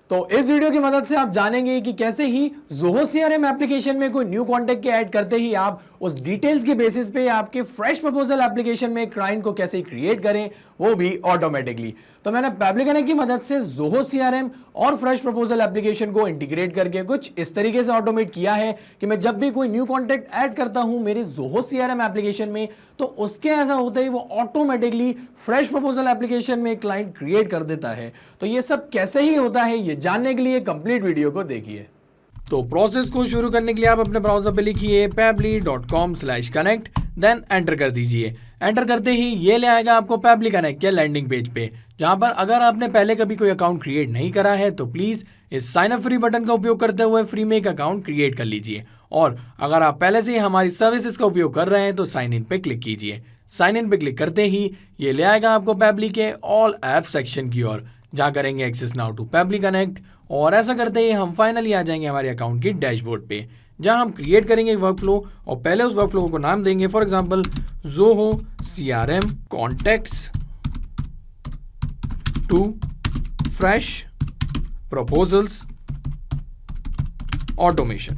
तो इस वीडियो की मदद से आप जानेंगे कि कैसे ही Zoho CRM एप्लीकेशन में कोई न्यू कॉन्टैक्ट के ऐड करते ही आप उस डिटेल्स के बेसिस पे आपके फ्रेश प्रपोजल एप्लीकेशन में क्लाइंट को कैसे क्रिएट करें, वो भी ऑटोमेटिकली। तो मैंने Pabbly Connect की मदद से Zoho CRM और फ्रेश प्रपोजल एप्लीकेशन को इंटीग्रेट करके कुछ इस तरीके से ऑटोमेट किया है कि मैं जब भी कोई न्यू कॉन्टैक्ट ऐड करता हूं मेरे Zoho CRM एप्लीकेशन में, तो उसके ऐसा होता ही वो ऑटोमेटिकली फ्रेश प्रपोजल एप्लीकेशन में क्लाइंट क्रिएट कर देता है। तो ये सब कैसे ही होता है ये जानने के लिए कंप्लीट वीडियो को देखिए। तो प्रोसेस को शुरू करने के लिए आप अपने ब्राउजर पे लिखिए pabbly.com/connect, देन एंटर कर दीजिए। एंटर करते ही ये ले आएगा आपको Pabbly Connect के लैंडिंग पेज पे, जहां पर अगर आपने पहले कभी कोई अकाउंट क्रिएट नहीं करा है तो प्लीज इस साइन अप फ्री बटन का उपयोग करते हुए फ्री में एक अकाउंट क्रिएट कर लीजिए। और अगर आप पहले से ही हमारी सर्विसेज का उपयोग कर रहे हैं तो साइन इन पे क्लिक कीजिए। साइन इन पे क्लिक करते ही ये ले आएगा आपको Pabbly के ऑल ऐप सेक्शन की ओर, जहाँ करेंगे access now to Pabbly Connect। और ऐसा करते ही हम फाइनली आ जाएंगे हमारे अकाउंट की डैशबोर्ड पे, जहां हम क्रिएट करेंगे एक वर्कफ्लो और पहले उस वर्कफ्लो को नाम देंगे for example Zoho CRM contacts to fresh proposals automation.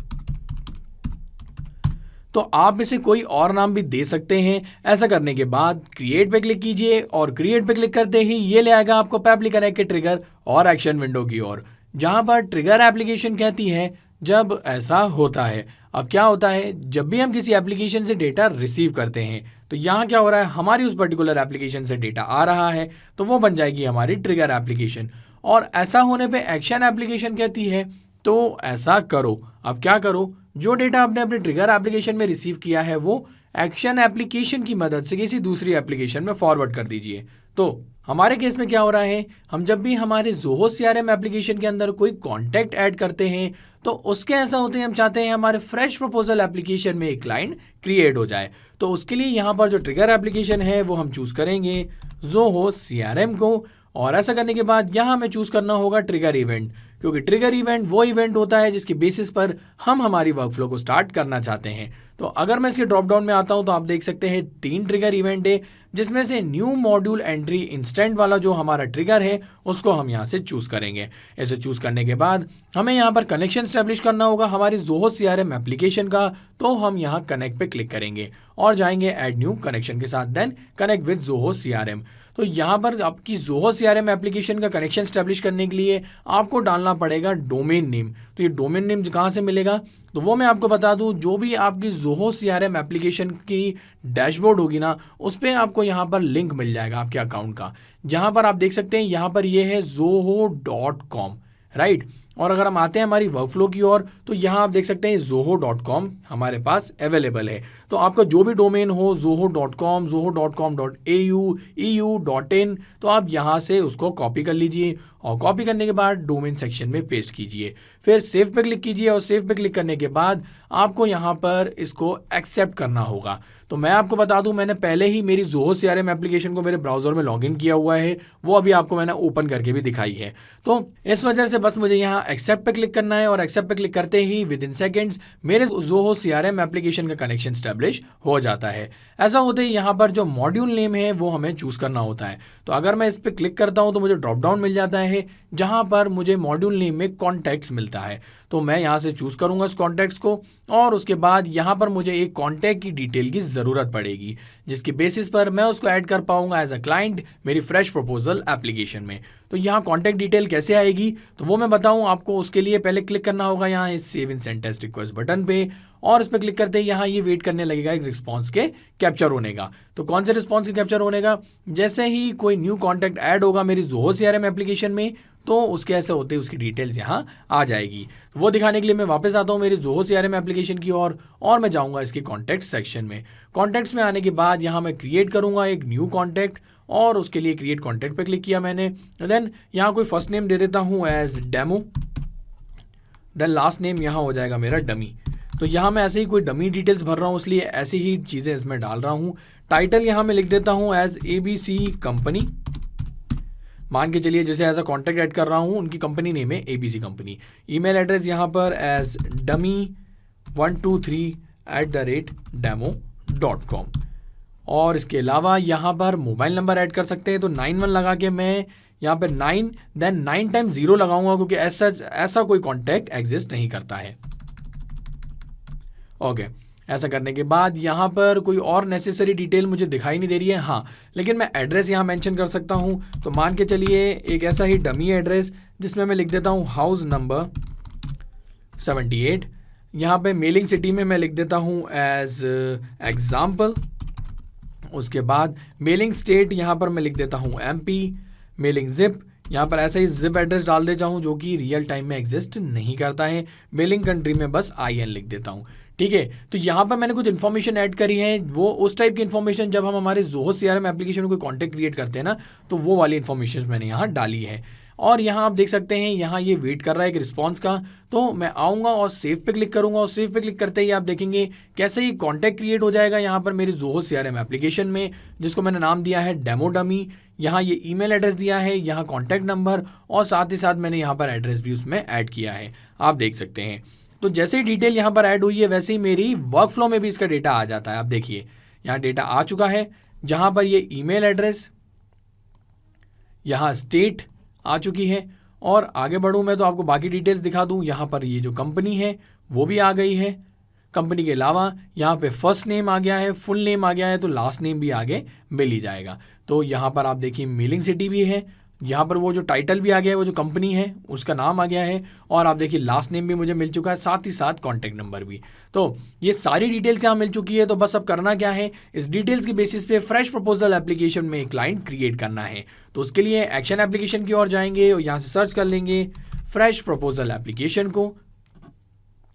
तो आप इसे कोई और नाम भी दे सकते हैं। ऐसा करने के बाद क्रिएट पे क्लिक कीजिए और क्रिएट पे क्लिक करते ही ये ले आएगा आपको Pabbly Connect के ट्रिगर और एक्शन विंडो की ओर, जहां पर ट्रिगर एप्लीकेशन कहती है जब ऐसा होता है। अब क्या होता है, जब भी हम किसी एप्लीकेशन से डेटा रिसीव करते हैं तो यहाँ क्या हो रहा है, हमारी उस पर्टिकुलर एप्लीकेशन से डेटा आ रहा है तो वो बन जाएगी हमारी ट्रिगर एप्लीकेशन। और ऐसा होने पे एक्शन एप्लीकेशन कहती है तो ऐसा करो। अब क्या करो, जो डेटा आपने अपने ट्रिगर एप्लीकेशन में रिसीव किया है वो एक्शन एप्लीकेशन की मदद से किसी दूसरी एप्लीकेशन में फॉरवर्ड कर दीजिए। तो हमारे केस में क्या हो रहा है, हम जब भी हमारे Zoho CRM एप्लीकेशन के अंदर कोई कॉन्टैक्ट ऐड करते हैं तो उसके ऐसा होते हैं हम चाहते हैं हमारे फ्रेश प्रपोजल एप्लीकेशन में एक क्लाइंट क्रिएट हो जाए। तो उसके लिए यहाँ पर जो ट्रिगर एप्लीकेशन है वो हम चूज करेंगे Zoho CRM को। और ऐसा करने के बाद यहाँ हमें चूज करना होगा ट्रिगर इवेंट, क्योंकि ट्रिगर इवेंट वो इवेंट होता है जिसके बेसिस पर हम हमारी वर्कफ्लो को स्टार्ट करना चाहते हैं। तो अगर मैं इसके ड्रॉप डाउन में आता हूं तो आप देख सकते हैं 3 ट्रिगर इवेंट है, जिसमें से न्यू मॉड्यूल एंट्री इंस्टेंट वाला जो हमारा ट्रिगर है उसको हम यहाँ से चूज करेंगे। ऐसे चूज करने के बाद हमें यहाँ पर कनेक्शन स्टैब्लिश करना होगा हमारी Zoho CRM एप्लीकेशन का। तो हम यहाँ कनेक्ट पे क्लिक करेंगे और जाएंगे ऐड न्यू कनेक्शन के साथ, then connect with Zoho CRM। तो यहाँ पर आपकी Zoho CRM एप्लीकेशन का कनेक्शन स्टैब्लिश करने के लिए आपको डालना पड़ेगा डोमेन नेम। तो ये डोमेन नेम कहाँ से मिलेगा, तो वो मैं आपको बता दूं, जो भी आपकी Zoho CRM एप्लीकेशन की डैशबोर्ड होगी ना उस पर आपको यहाँ पर लिंक मिल जाएगा आपके अकाउंट का, जहाँ पर आप देख सकते हैं यहाँ पर ये है zoho.com, राइट। और अगर हम आते हैं हमारी वर्कफ्लो की ओर तो यहाँ आप देख सकते हैं zoho.com हमारे पास अवेलेबल है। तो आपका जो भी डोमेन हो zoho.com, zoho.com.au, eu.in, तो आप यहाँ से उसको कॉपी कर लीजिए और कॉपी करने के बाद डोमेन सेक्शन में पेस्ट कीजिए। फिर सेव पे क्लिक कीजिए और सेव पे क्लिक करने के बाद आपको यहाँ पर इसको एक्सेप्ट करना होगा। तो मैं आपको बता दूं, मैंने पहले ही मेरी Zoho CRM एप्लीकेशन को मेरे ब्राउजर में लॉगिन किया हुआ है, वो अभी आपको मैंने ओपन करके भी दिखाई है। तो इस वजह से बस मुझे यहाँ एक्सेप्ट पे क्लिक करना है और एक्सेप्ट पे क्लिक करते ही विद इन सेकेंड्स मेरे Zoho CRM एप्लीकेशन का कनेक्शन स्टैब्लिश हो जाता है। ऐसा होते ही यहाँ पर जो मॉड्यूल नेम है वो हमें चूज करना होता है। तो अगर मैं इस पर क्लिक करता हूँ तो मुझे ड्रॉप डाउन मिल जाता है, जहाँ पर मुझे मॉड्यूल नेम में कॉन्टैक्ट्स मिलता है। तो मैं यहाँ से चूज करूंगा इस कॉन्टैक्ट्स को और उसके बाद यहाँ पर मुझे एक कॉन्टैक्ट की डिटेल की ज़रूरत पड़ेगी, जिसकी बेसिस पर मैं उसको ऐड कर पाऊंगा एज अ क्लाइंट मेरी फ्रेश प्रपोजल एप्लीकेशन में। तो यहाँ कॉन्टैक्ट डिटेल कैसे आएगी तो वो मैं बताऊँ आपको। उसके लिए पहले क्लिक करना होगा यहाँ इस save and send test request button पे और इस पर क्लिक करते ही यहाँ ये वेट करने लगेगा एक रिस्पॉन्स के कैप्चर होने का। तो कौन से रिस्पॉन्स के कैप्चर होने का, जैसे ही कोई न्यू कॉन्टैक्ट ऐड होगा मेरी Zoho CRM एप्लीकेशन में तो उसके ऐसे होते उसकी डिटेल्स यहाँ आ जाएगी। तो वो दिखाने के लिए मैं वापस आता हूँ मेरी Zoho CRM एप्लीकेशन की ओर और मैं जाऊँगा इसके कॉन्टैक्ट सेक्शन में। कॉन्टैक्ट्स में आने के बाद यहाँ मैं क्रिएट करूँगा एक न्यू कॉन्टैक्ट और उसके लिए क्रिएट कॉन्टैक्ट पे क्लिक किया मैंने। देन यहाँ कोई फर्स्ट नेम दे देता हूँ as demo, then last name यहाँ हो जाएगा मेरा डमी। तो यहाँ मैं ऐसे ही कोई डमी डिटेल्स भर रहा हूँ इसलिए ऐसी ही चीज़ें इसमें डाल रहा हूँ। टाइटल यहाँ मैं लिख देता हूँ एज ABC कंपनी, मान के चलिए जैसे एज अ कॉन्टैक्ट ऐड कर रहा हूँ उनकी कंपनी नेम है ABC कंपनी। ईमेल एड्रेस यहाँ पर एज dummy123@demo.com और इसके अलावा यहाँ पर मोबाइल नंबर ऐड कर सकते हैं। तो 91 लगा के मैं यहाँ पे 9, देन 9 टाइम 0 लगाऊंगा क्योंकि ऐसा कोई कॉन्टैक्ट एग्जिस्ट नहीं करता है। ओके, ऐसा करने के बाद यहाँ पर कोई और नेसेसरी डिटेल मुझे दिखाई नहीं दे रही है। हाँ, लेकिन मैं एड्रेस यहाँ मेंशन कर सकता हूँ। तो मान के चलिए एक ऐसा ही डमी एड्रेस जिसमें मैं लिख देता हूँ हाउस नंबर 78। यहाँ पे मेलिंग सिटी में मैं लिख देता हूँ एज एग्जाम्पल। उसके बाद मेलिंग स्टेट यहाँ पर मैं लिख देता हूँ MP। मेलिंग जिप यहाँ पर ऐसा ही जिप एड्रेस डाल देता हूँ जो कि रियल टाइम में एग्जिस्ट नहीं करता है। मेलिंग कंट्री में बस IN लिख देता हूँ। ठीक है, तो यहाँ पर मैंने कुछ इन्फॉर्मेशन ऐड करी है, वो उस टाइप की इन्फॉर्मेशन जब हम हमारे Zoho CRM एप्लीकेशन में कोई कॉन्टैक्ट क्रिएट करते हैं ना, तो वो वाली इन्फॉर्मेशन मैंने यहाँ डाली है। और यहाँ आप देख सकते हैं यहाँ ये वेट कर रहा है एक रिस्पॉन्स का। तो मैं आऊँगा और सेव पे क्लिक करूँगा और सेव पे क्लिक करते ही आप देखेंगे कैसे ही कॉन्टैक्ट क्रिएट हो जाएगा यहाँ पर मेरे Zoho CRM एप्लीकेशन में, जिसको मैंने नाम दिया है डेमो डमी। यहाँ ये ईमेल एड्रेस दिया है, यहाँ कॉन्टैक्ट नंबर और साथ ही साथ मैंने यहाँ पर एड्रेस भी उसमें ऐड किया है, आप देख सकते हैं। तो जैसे ही डिटेल यहाँ पर ऐड हुई है वैसे ही मेरी वर्कफ्लो में भी इसका डेटा आ जाता है। आप देखिए यहाँ डेटा आ चुका है, जहाँ पर ये ईमेल एड्रेस, यहाँ स्टेट आ चुकी है। और आगे बढ़ूँ मैं तो आपको बाकी डिटेल्स दिखा दूँ। यहाँ पर ये जो कंपनी है वो भी आ गई है। कंपनी के अलावा यहाँ पे फर्स्ट नेम आ गया है, फुल नेम आ गया है, तो लास्ट नेम भी आगे मिल ही जाएगा। तो यहाँ पर आप देखिए मेलिंग सिटी भी है, यहाँ पर वो जो टाइटल भी आ गया है, वो जो कंपनी है उसका नाम आ गया है, और आप देखिए लास्ट नेम भी मुझे मिल चुका है, साथ ही साथ कॉन्टैक्ट नंबर भी। तो ये सारी डिटेल्स यहाँ मिल चुकी है। तो बस अब करना क्या है, इस डिटेल्स की बेसिस पे फ्रेश प्रपोजल एप्लीकेशन में एक क्लाइंट क्रिएट करना है। तो उसके लिए एक्शन एप्लीकेशन की ओर जाएंगे और यहाँ से सर्च कर लेंगे फ्रेश प्रपोजल एप्लीकेशन को,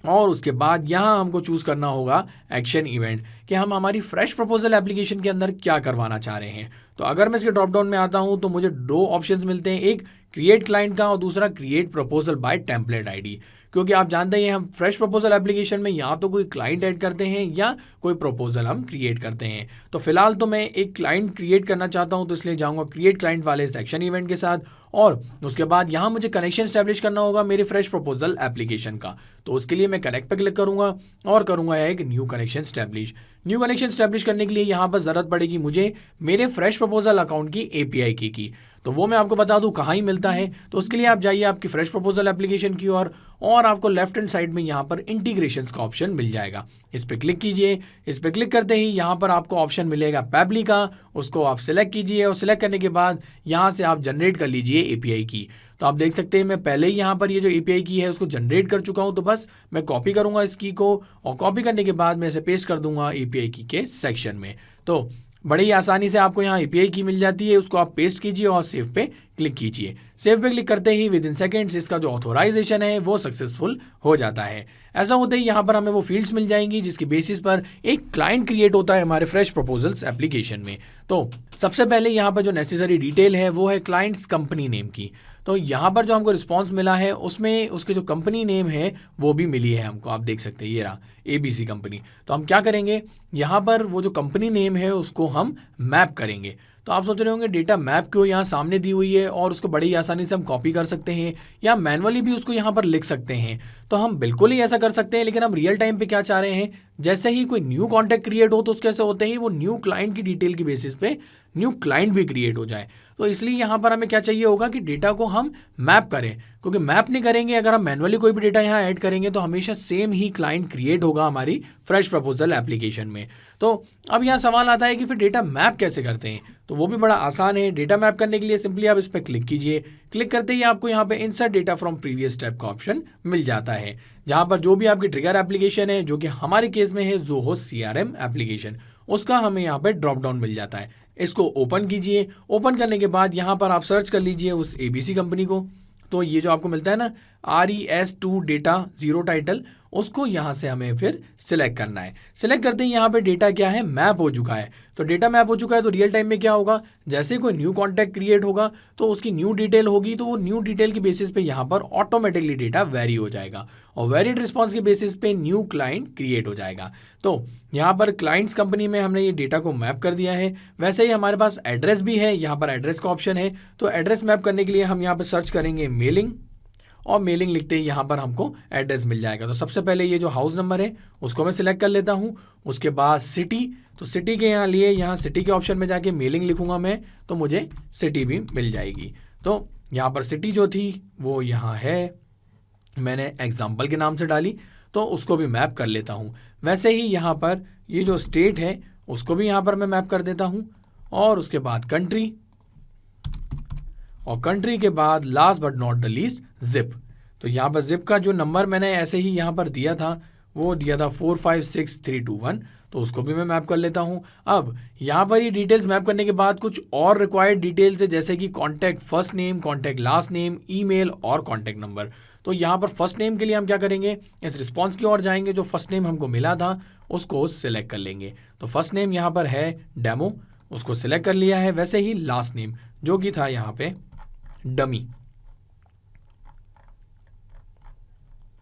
और उसके बाद यहाँ हमको चूज़ करना होगा एक्शन इवेंट कि हम हमारी फ्रेश प्रपोजल एप्लीकेशन के अंदर क्या करवाना चाह रहे हैं। तो अगर मैं इसके ड्रॉप डाउन में आता हूँ तो मुझे 2 ऑप्शंस मिलते हैं, एक क्रिएट क्लाइंट का और दूसरा create proposal by template ID. क्योंकि आप जानते हैं हम फ्रेश प्रपोजल एप्लीकेशन में या तो कोई क्लाइंट ऐड करते हैं या कोई प्रपोजल हम क्रिएट करते हैं। तो फिलहाल तो मैं एक क्लाइंट क्रिएट करना चाहता हूं, तो इसलिए जाऊंगा क्रिएट क्लाइंट वाले सेक्शन इवेंट के साथ, और उसके बाद यहाँ मुझे कनेक्शन स्टैब्लिश करना होगा मेरे फ्रेश प्रपोजल एप्लीकेशन का। तो उसके लिए मैं कनेक्ट पे क्लिक करूंगा और करूंगा एक new connection establish. New connection establish करने के लिए यहाँ पर ज़रूरत पड़ेगी मुझे मेरे फ्रेश प्रपोजल अकाउंट की API की। तो वो मैं आपको बता दूं कहाँ ही मिलता है। तो उसके लिए आप जाइए आपकी फ्रेश प्रपोजल एप्लीकेशन की ओर, और आपको लेफ्ट हैंड साइड में यहाँ पर इंटीग्रेशंस का ऑप्शन मिल जाएगा। इस पर क्लिक कीजिए। इस पर क्लिक करते ही यहाँ पर आपको ऑप्शन मिलेगा पैबली का, उसको आप सिलेक्ट कीजिए और सिलेक्ट करने के बाद यहाँ से आप जनरेट कर लीजिए API की। तो आप देख सकते हैं मैं पहले ही यहाँ पर ये जो API की है उसको जनरेट कर चुका हूँ। तो बस मैं कॉपी करूँगा इस की को, और कॉपी करने के बाद मैं इसे पेस्ट कर दूंगा API की के सेक्शन में। तो बड़ी ही आसानी से आपको यहाँ API की मिल जाती है, उसको आप पेस्ट कीजिए और सेव पे क्लिक कीजिए। सेव पे क्लिक करते ही विद इन सेकेंड्स इसका जो ऑथोराइजेशन है वो सक्सेसफुल हो जाता है। ऐसा होते ही यहाँ पर हमें वो फील्ड्स मिल जाएंगी जिसकी बेसिस पर एक क्लाइंट क्रिएट होता है हमारे फ्रेश प्रपोजल्स एप्लीकेशन में। तो सबसे पहले यहाँ पर जो नेसेसरी डिटेल है वो है क्लाइंट्स कंपनी नेम की। तो यहाँ पर जो हमको रिस्पॉन्स मिला है उसमें उसके जो कंपनी नेम है वो भी मिली है हमको, आप देख सकते हैं ये रहा ABC कंपनी। तो हम क्या करेंगे, यहाँ पर वो जो कंपनी नेम है उसको हम मैप करेंगे। तो आप सोच रहे होंगे डेटा मैप क्यों, यहाँ सामने दी हुई है और उसको बड़ी आसानी से हम कॉपी कर सकते हैं या मैनुअली भी उसको यहाँ पर लिख सकते हैं। तो हम बिल्कुल ही ऐसा कर सकते हैं, लेकिन हम रियल टाइम पे क्या चाह रहे हैं, जैसे ही कोई न्यू कॉन्टैक्ट क्रिएट हो तो उसके ऐसे होते ही वो न्यू क्लाइंट की डिटेल की बेसिस पे न्यू क्लाइंट भी क्रिएट हो जाए। तो इसलिए यहाँ पर हमें क्या चाहिए होगा कि डेटा को हम मैप करें, क्योंकि मैप नहीं करेंगे अगर हम मैनुअली कोई भी डेटा यहाँ ऐड करेंगे तो हमेशा सेम ही क्लाइंट क्रिएट होगा हमारी फ्रेश प्रपोजल एप्लीकेशन में। तो अब यहाँ सवाल आता है कि फिर डेटा मैप कैसे करते हैं। तो वो भी बड़ा आसान है। डेटा मैप करने के लिए सिंपली आप इस पर क्लिक कीजिए। क्लिक करते ही आपको यहाँ पे insert data from previous step का ऑप्शन मिल जाता है, जहाँ पर जो भी आपकी ट्रिगर एप्लीकेशन है, जो कि हमारे केस में है Zoho CRM एप्लीकेशन, उसका हमें यहाँ पे ड्रॉप डाउन मिल जाता है। इसको ओपन कीजिए। ओपन करने के बाद यहाँ पर आप सर्च कर लीजिए उस ABC कंपनी को। तो ये जो आपको मिलता है ना RES2 डेटा 0 टाइटल, उसको यहाँ से हमें फिर सिलेक्ट करना है। सिलेक्ट करते ही यहाँ पे डेटा क्या है, मैप हो चुका है। तो डेटा मैप हो चुका है तो रियल टाइम में क्या होगा, जैसे कोई न्यू कॉन्टैक्ट क्रिएट होगा तो उसकी न्यू डिटेल होगी, तो वो न्यू डिटेल की बेसिस पे यहाँ पर ऑटोमेटिकली डेटा वेरी हो जाएगा और वेरिड रिस्पॉन्स के बेसिस पे न्यू क्लाइंट क्रिएट हो जाएगा। तो यहाँ पर क्लाइंट्स कंपनी में हमने ये डेटा को मैप कर दिया है। वैसे ही हमारे पास एड्रेस भी है, यहाँ पर एड्रेस का ऑप्शन है। तो एड्रेस मैप करने के लिए हम यहाँ पर सर्च करेंगे मेलिंग, और मेलिंग लिखते ही यहाँ पर हमको एड्रेस मिल जाएगा। तो सबसे पहले ये जो हाउस नंबर है उसको मैं सिलेक्ट कर लेता हूँ। उसके बाद सिटी, तो सिटी के यहाँ लिए यहाँ सिटी के ऑप्शन में जाके मेलिंग लिखूंगा मैं, तो मुझे सिटी भी मिल जाएगी। तो यहाँ पर सिटी जो थी वो यहाँ है, मैंने एग्जाम्पल के नाम से डाली, तो उसको भी मैप कर लेता हूँ। वैसे ही यहाँ पर ये जो स्टेट है उसको भी यहाँ पर मैं मैप कर देता हूँ, और उसके बाद कंट्री, और कंट्री के बाद last but not the least zip. तो यहाँ पर जिप का जो नंबर मैंने ऐसे ही यहाँ पर दिया था वो दिया था 456321, तो उसको भी मैं मैप कर लेता हूँ। अब यहाँ पर ये डिटेल्स मैप करने के बाद कुछ और रिक्वायर्ड डिटेल्स है, जैसे कि contact first name, contact last name, email और कॉन्टैक्ट नंबर। तो यहाँ पर फर्स्ट नेम के लिए हम क्या करेंगे, इस रिस्पॉन्स की ओर जाएंगे, जो फर्स्ट नेम हमको मिला था उसको सिलेक्ट कर लेंगे। तो फर्स्ट नेम यहाँ पर है डेमो, उसको सिलेक्ट कर लिया है। वैसे ही लास्ट नेम जो कि था यहाँ पे डमी,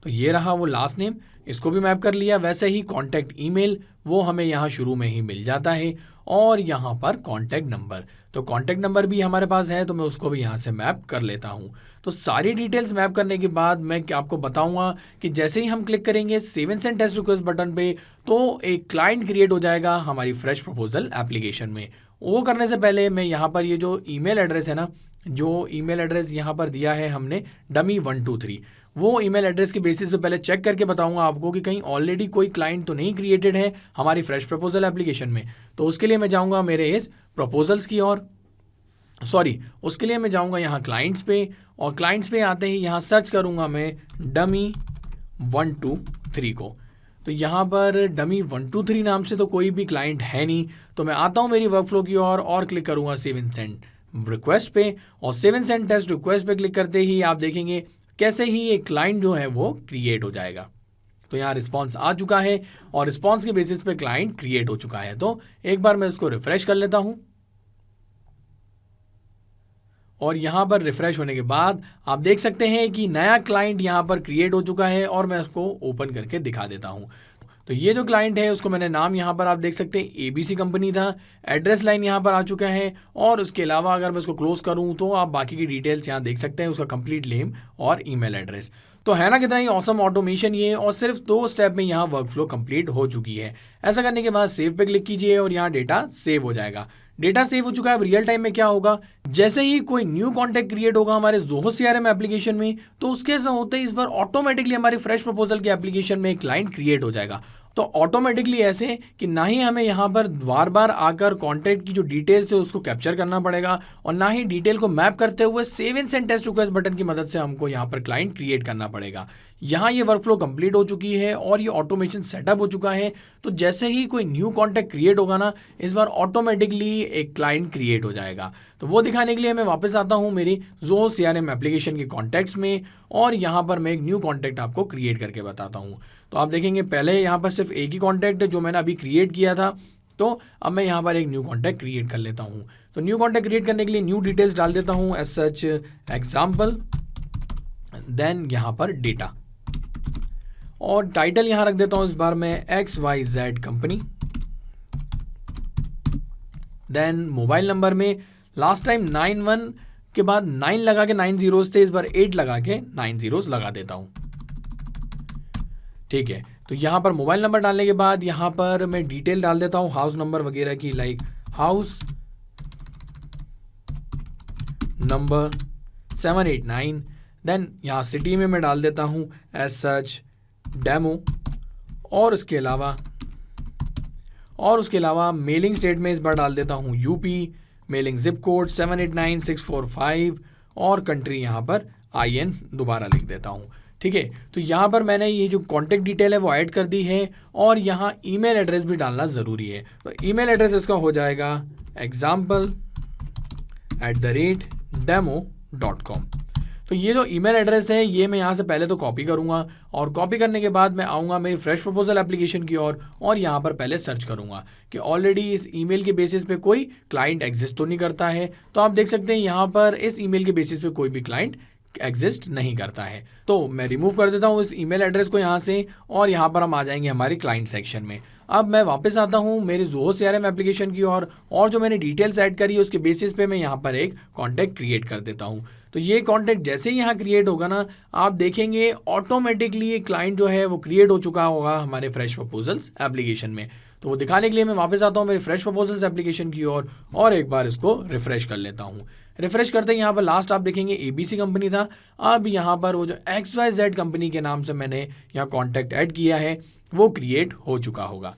तो ये रहा वो लास्ट नेम, इसको भी मैप कर लिया। वैसे ही कॉन्टैक्ट ईमेल वो हमें यहाँ शुरू में ही मिल जाता है, और यहाँ पर कॉन्टैक्ट नंबर, तो कॉन्टैक्ट नंबर भी हमारे पास है, तो मैं उसको भी यहाँ से मैप कर लेता हूँ। तो सारी डिटेल्स मैप करने के बाद मैं आपको बताऊंगा कि जैसे ही हम क्लिक करेंगे save and send test request button पे, तो एक क्लाइंट क्रिएट हो जाएगा हमारी फ्रेश प्रपोजल एप्लीकेशन में। वो करने से पहले मैं यहाँ पर ये जो ईमेल एड्रेस है ना, जो ईमेल एड्रेस यहाँ पर दिया है हमने dummy123, वो ईमेल एड्रेस के बेसिस पे पहले चेक करके बताऊंगा आपको कि कहीं ऑलरेडी कोई क्लाइंट तो नहीं क्रिएटेड है हमारी फ्रेश प्रपोजल एप्लीकेशन में। तो उसके लिए मैं जाऊंगा मेरे इस प्रपोजल्स की ओर, उसके लिए मैं जाऊंगा यहाँ क्लाइंट्स पे, और क्लाइंट्स पे आते ही यहाँ सर्च करूंगा मैं dummy123 को। तो यहाँ पर dummy123 नाम से तो कोई भी क्लाइंट है नहीं, तो मैं आता हूँ मेरी वर्कफ्लो की ओर और क्लिक करूँगा सेव एंड सेंड रिक्वेस्ट पे, और save and send test request पे क्लिक करते ही आप देखेंगे कैसे ही एक क्लाइंट जो है वो क्रिएट हो जाएगा। तो यहाँ रिस्पॉन्स आ चुका है, और रिस्पॉन्स के बेसिस पे क्लाइंट क्रिएट हो चुका है। तो एक बार मैं इसको रिफ्रेश कर लेता हूँ, और यहाँ पर रिफ्रेश होने के बाद आप देख सकते हैं कि नया क्लाइंट यहाँ पर क्रिएट हो चुका है, और मैं इसको ओपन करके दिखा देता हूँ। तो ये जो क्लाइंट है उसको मैंने नाम यहाँ पर आप देख सकते हैं ABC कंपनी था, एड्रेस लाइन यहाँ पर आ चुका है, और उसके अलावा अगर मैं इसको क्लोज करूँ तो आप बाकी की डिटेल्स यहाँ देख सकते हैं, उसका कंप्लीट नेम और ईमेल एड्रेस। तो है ना कितना ही ऑसम ऑटोमेशन ये, और सिर्फ 2 स्टेप में यहाँ वर्कफ्लो कंप्लीट हो चुकी है। ऐसा करने के बाद सेव पे क्लिक कीजिए, और यहाँ डेटा सेव हो जाएगा। डेटा सेव हो चुका है। अब रियल टाइम में क्या होगा, जैसे ही कोई न्यू कॉन्टैक्ट क्रिएट होगा हमारे ज़ोहो CRM एप्लीकेशन में, तो उसके साथ होते ही इस बार ऑटोमेटिकली हमारी फ्रेश प्रपोजल के एप्लीकेशन में एक क्लाइंट क्रिएट हो जाएगा। तो ऑटोमेटिकली ऐसे कि ना ही हमें यहाँ पर बार बार आकर कॉन्टैक्ट की जो डिटेल्स है उसको कैप्चर करना पड़ेगा, और ना ही डिटेल को मैप करते हुए save and send test request button की मदद से हमको यहाँ पर क्लाइंट क्रिएट करना पड़ेगा। यहाँ ये वर्कफ्लो कंप्लीट हो चुकी है, और ये ऑटोमेशन सेटअप हो चुका है। तो जैसे ही कोई न्यू कॉन्टैक्ट क्रिएट होगा ना, इस बार ऑटोमेटिकली एक क्लाइंट क्रिएट हो जाएगा। तो वो दिखाने के लिए मैं वापस आता हूँ मेरी ज़ोहो CRM एप्लीकेशन के कॉन्टैक्ट्स में, और यहाँ पर मैं एक न्यू कॉन्टैक्ट आपको क्रिएट करके बताता हूँ। तो आप देखेंगे पहले यहाँ पर सिर्फ एक ही कॉन्टैक्ट है जो मैंने अभी क्रिएट किया था, तो अब मैं यहाँ पर एक न्यू कॉन्टैक्ट क्रिएट कर लेता हूँ। तो न्यू कॉन्टैक्ट क्रिएट करने के लिए न्यू डिटेल्स डाल देता हूँ, एज सच एग्जाम्पल, देन यहाँ पर डेटा, और टाइटल यहाँ रख देता हूँ इस बार मैं XYZ company. Then mobile number में लास्ट टाइम 91 के बाद 9 लगा के 9 zeros थे, इस बार 8 लगा के 9 zeros लगा देता हूँ। ठीक है, तो यहाँ पर मोबाइल नंबर डालने के बाद यहाँ पर मैं डिटेल डाल देता हूँ हाउस नंबर वगैरह की, लाइक हाउस नंबर 789। देन यहाँ सिटी में मैं डाल देता हूँ एज सच डेमो, और उसके अलावा मेलिंग स्टेट में इस बार डाल देता हूँ UP, मेलिंग जिप कोड 789645, और कंट्री यहाँ पर IN दोबारा लिख देता हूँ। ठीक है, तो यहाँ पर मैंने ये जो कॉन्टैक्ट डिटेल है वो ऐड कर दी है, और यहाँ ईमेल एड्रेस भी डालना ज़रूरी है। तो ईमेल एड्रेस इसका हो जाएगा example@demo.com। तो ये जो ईमेल एड्रेस है ये मैं यहाँ से पहले तो कॉपी करूँगा, और कॉपी करने के बाद मैं आऊँगा मेरी फ्रेश प्रपोजल एप्लीकेशन की ओर, और यहाँ पर पहले सर्च करूँगा कि ऑलरेडी इस ईमेल के बेसिस पे कोई क्लाइंट एग्जिस्ट तो नहीं करता है। तो आप देख सकते हैं यहाँ पर इस ईमेल के बेसिस पे कोई भी क्लाइंट एग्जिस्ट नहीं करता है। तो मैं रिमूव कर देता हूँ इस ईमेल एड्रेस को यहाँ से, और यहाँ पर हम आ जाएंगे हमारे क्लाइंट सेक्शन में। अब मैं वापस आता हूँ मेरे ज़ोहो CRM एप्लीकेशन की ओर, और जो मैंने डिटेल्स ऐड करी है उसके बेसिस पे मैं यहाँ पर एक कॉन्टैक्ट क्रिएट कर देता हूँ। तो ये कॉन्टैक्ट जैसे ही यहाँ क्रिएट होगा ना, आप देखेंगे ऑटोमेटिकली ये क्लाइंट जो है वो क्रिएट हो चुका होगा हमारे फ्रेश प्रपोजल्स एप्लीकेशन में। तो वो दिखाने के लिए मैं वापस आता हूँ मेरे फ्रेश प्रपोजल्स एप्लीकेशन की ओर, और एक बार इसको रिफ्रेश कर लेता हूँ। रिफ्रेश करते ही यहाँ पर लास्ट आप देखेंगे ABC कंपनी था। अब यहाँ पर वो जो XYZ कंपनी के नाम से मैंने यहाँ कॉन्टैक्ट ऐड किया है वो क्रिएट हो चुका होगा।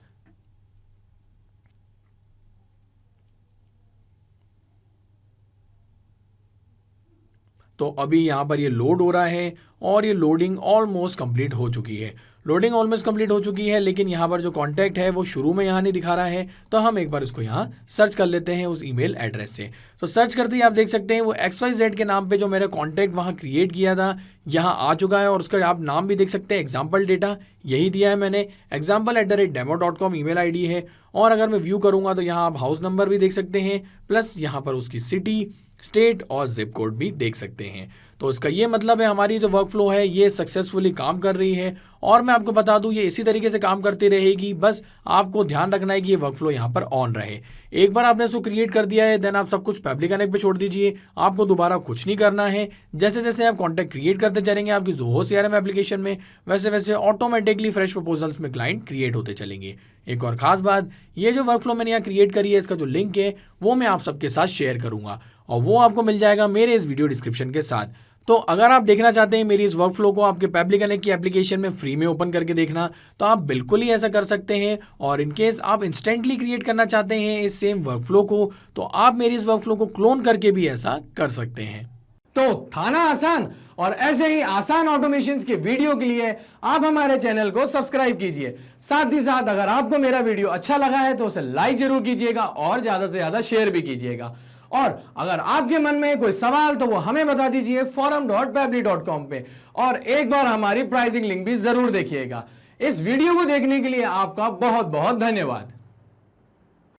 तो अभी यहाँ पर ये लोड हो रहा है और ये लोडिंग ऑलमोस्ट कंप्लीट हो चुकी है। लोडिंग ऑलमोस्ट कंप्लीट हो चुकी है, लेकिन यहाँ पर जो कॉन्टैक्ट है वो शुरू में यहाँ नहीं दिखा रहा है। तो हम एक बार इसको यहाँ सर्च कर लेते हैं उस ईमेल एड्रेस से। तो सर्च करते ही आप देख सकते हैं वो XYZ के नाम पे जो मेरा कॉन्टैक्ट वहाँ क्रिएट किया था यहाँ आ चुका है। और उसका आप नाम भी देख सकते हैं, एग्जाम्पल डेटा यही दिया है मैंने, example@demo.com ईमेल ID है। और अगर मैं व्यू करूँगा तो यहाँ आप हाउस नंबर भी देख सकते हैं, प्लस यहाँ पर उसकी सिटी, स्टेट और जिप कोड भी देख सकते हैं। तो इसका ये मतलब है हमारी जो वर्कफ्लो है ये सक्सेसफुली काम कर रही है। और मैं आपको बता दूं ये इसी तरीके से काम करती रहेगी, बस आपको ध्यान रखना है कि ये वर्कफ्लो यहाँ पर ऑन रहे। एक बार आपने इसको क्रिएट कर दिया है देन आप सब कुछ पब्लिक कनेक्ट पे छोड़ दीजिए, आपको दोबारा कुछ नहीं करना है। जैसे जैसे आप कॉन्टैक्ट क्रिएट करते चलेंगे आपकी ज़ोहो CRM एप्लीकेशन में, वैसे वैसे ऑटोमेटिकली फ्रेश प्रपोजल्स में क्लाइंट क्रिएट होते चलेंगे। एक और खास बात, ये जो वर्कफ्लो मैंने यहाँ क्रिएट करी है इसका जो लिंक है वो मैं आप सबके साथ शेयर करूँगा और वो आपको मिल जाएगा मेरे इस वीडियो डिस्क्रिप्शन के साथ। तो अगर आप देखना चाहते हैं मेरी इस वर्कफ्लो को आपके पब्लिक कनेक्ट की एप्लीकेशन में फ्री में ओपन करके देखना, तो आप बिल्कुल ही ऐसा कर सकते हैं। और इनकेस आप इंस्टेंटली क्रिएट करना चाहते हैं इस सेम वर्कफ्लो को, तो आप मेरी इस वर्कफ्लो को क्लोन करके भी ऐसा कर सकते हैं। तो था ना आसान, और ऐसे ही आसान ऑटोमेशन के वीडियो के लिए आप हमारे चैनल को सब्सक्राइब कीजिए। साथ ही साथ अगर आपको मेरा वीडियो अच्छा लगा है तो उसे लाइक जरूर कीजिएगा और ज्यादा से ज्यादा शेयर भी कीजिएगा। और अगर आपके मन में कोई सवाल तो वो हमें बता दीजिए forum.pabbly.com पे, और एक बार हमारी प्राइसिंग लिंक भी जरूर देखिएगा। इस वीडियो को देखने के लिए आपका बहुत बहुत धन्यवाद।